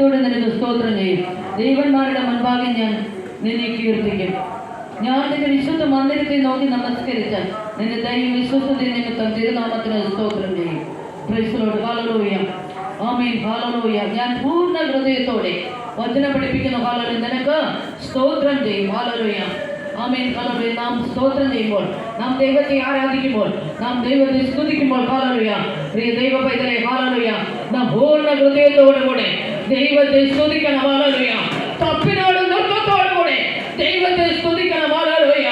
ഹൃദയത്തോടെ നിനക്ക് സ്തോത്രം ചെയ്യും. ദൈവന്മാരുടെ മുൻപാകെ ഞാൻ നിന്നെ കീർത്തിക്കും. ഞാൻ നിന്റെ വിശുദ്ധ മന്ദിരത്തെ നോക്കി നമസ്കരിച്ചാൽ നിന്റെ ദൈവം വിശ്വസതയെ നിമിത്തം തിരുനാമത്തിന് സ്തോത്രം ചെയ്യും. Price the Lord. Hallelujah. Amen. Hallelujah. ഞാൻ പൂർണ്ണ ഹൃദയത്തോടെ വചനം പഠിപ്പിക്കുന്ന ഹല്ലേലൂയ നിനക്ക് സ്തോത്രം ചെയ്യും. ഹല്ലേലൂയ. ആമേൻ. ഹല്ലേലൂയ. നാം സ്തോത്രം ചെയ്യുമ്പോൾ, നാം ദൈവത്തെ ആരാധിക്കുമ്പോൾ, നാം ദൈവത്തെ സ്തുതിക്കുമ്പോൾ ഹല്ലേലൂയ, പ്രിയ ദൈവ പൈതലേ ഹല്ലേലൂയ, നാം പൂർണ്ണ ഹൃദയത്തോടുകൂടെ ദൈവത്തെ സ്തുതിക്കണം. ഹല്ലേലൂയ. തപ്പിനോടും നൃത്തത്തോടുകൂടെ ദൈവത്തെ സ്തുതിക്കണം. Hallelujah.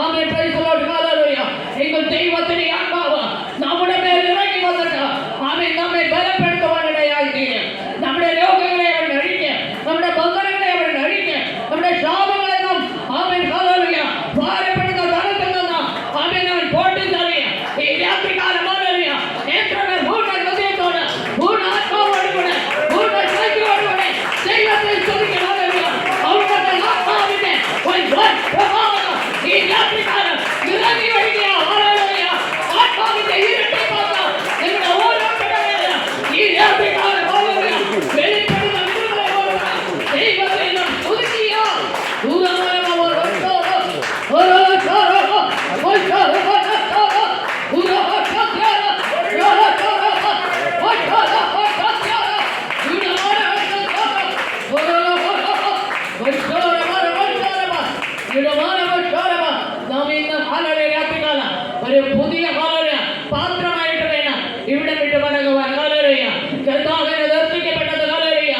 Amen. Praise the Lord. Hallelujah. എങ്കിൽ ദൈവത്തിന്റെ ആത്മാവ് നമ്മുടെ മേൽ ഇറങ്ങി വന്നിട്ട് ആമേൻ നമ്മെ ബലപ്പെടുത്തുവാനിടയായി തീരും. നമ്മുടെ രോഗങ്ങളെ അവൻ അഴിഞ്ഞ്, നമ്മുടെ ബന്ധനങ്ങളെ അവൻ അഴിഞ്ഞ്, നമ്മുടെ ശാപങ്ങളെ നാം ആമേൻ ഹല്ലേലൂയ ഭാരപ്പെടുന്ന തലത്തിൽ നിന്ന് ആമേൻ അവൻ പൊട്ടിച്ചറിയ ഈ രാത്രികാലം ഹല്ലേലൂയ എത്രമേൽ പൂർണ്ണ ഹൃദയത്തോട് പൂർണ്ണ ആത്മാവോടുകൂടെ പൂർണ്ണ ശക്തിയോടുകൂടെ ദൈവത്തെ സ്തുതിക്കണം. ഹല്ലേലൂയ. അവിടുത്തെ ആത്മാവിന്റെ പ്രഭാവം ഈ രാത്രികാലം ഇറങ്ങി വരിക. ഹല്ലേലൂയ. ആത്മാവിന്റെ ഇരുട്ടി പോക്ക് നിങ്ങളുടെ ഓരോരുത്തരുടെ മേലും ഈ രാത്രികാലം ഹല്ലേലൂയ വെളിപ്പെടുന്ന വിടുതലയോടുകൂടെ ദൈവത്തെ നാം സ്തുതിക്കുക. ഒരു പുതിയ ഹല്ലേലൂയ പാത്രമായിട്ട് വേണം ഇവിടെ വിട്ട് മടങ്ങുവാൻ. ഹല്ലേലൂയ. കർത്താവിനെ ദർശിക്കപ്പെട്ടത് hallelujah.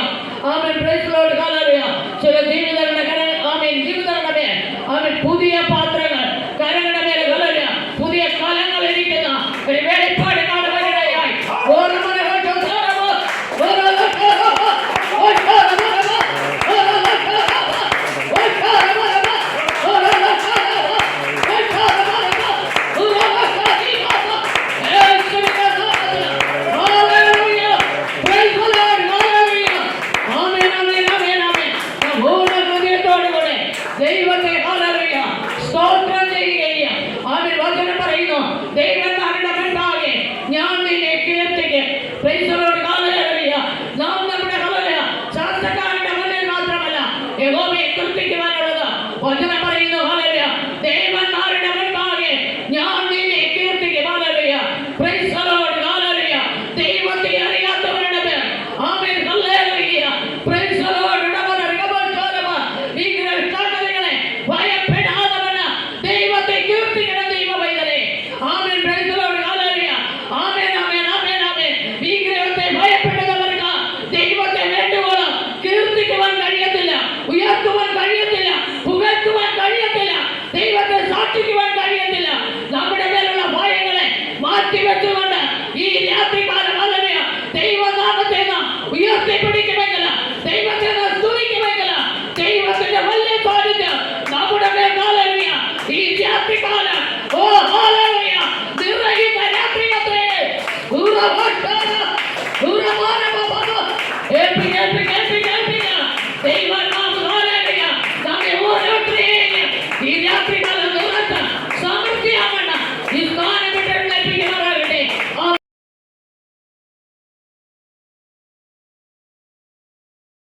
Amen. Praise the Lord. Hallelujah. ചില ജീവിതങ്ങളുടെ ആമേൻ ജീവിതങ്ങളുടെ മേൽ ആമേൻ പുതിയ പാത്രങ്ങൾ കരങ്ങളുടെ മേൽ ഹല്ലേലൂയ പുതിയ കലങ്ങൾ ഇരിക്കുന്ന ഒരു വെളിപ്പാട് കാണുവാനിടയായി. ദൈവത്തെ ഹല്ലേലൂയ സ്തോത്രം ചെയ്യുകയും ആമേൻ വചനം പറയുന്നു, ദൈവന്മാരുടെ മുൻപാകെ ഞാൻ നിന്നെ കീർത്തിക്കും. Praise the Lord. ഹല്ലേലൂയ. നാം നമ്മുടെ ഹല്ലേലൂയ ശാസ്ത്രക്കാരുടെ മുന്നിൽ മാത്രമല്ല യഹോവയെ കീർത്തിക്കുവാനുള്ളത് വചനം പറയുന്നു.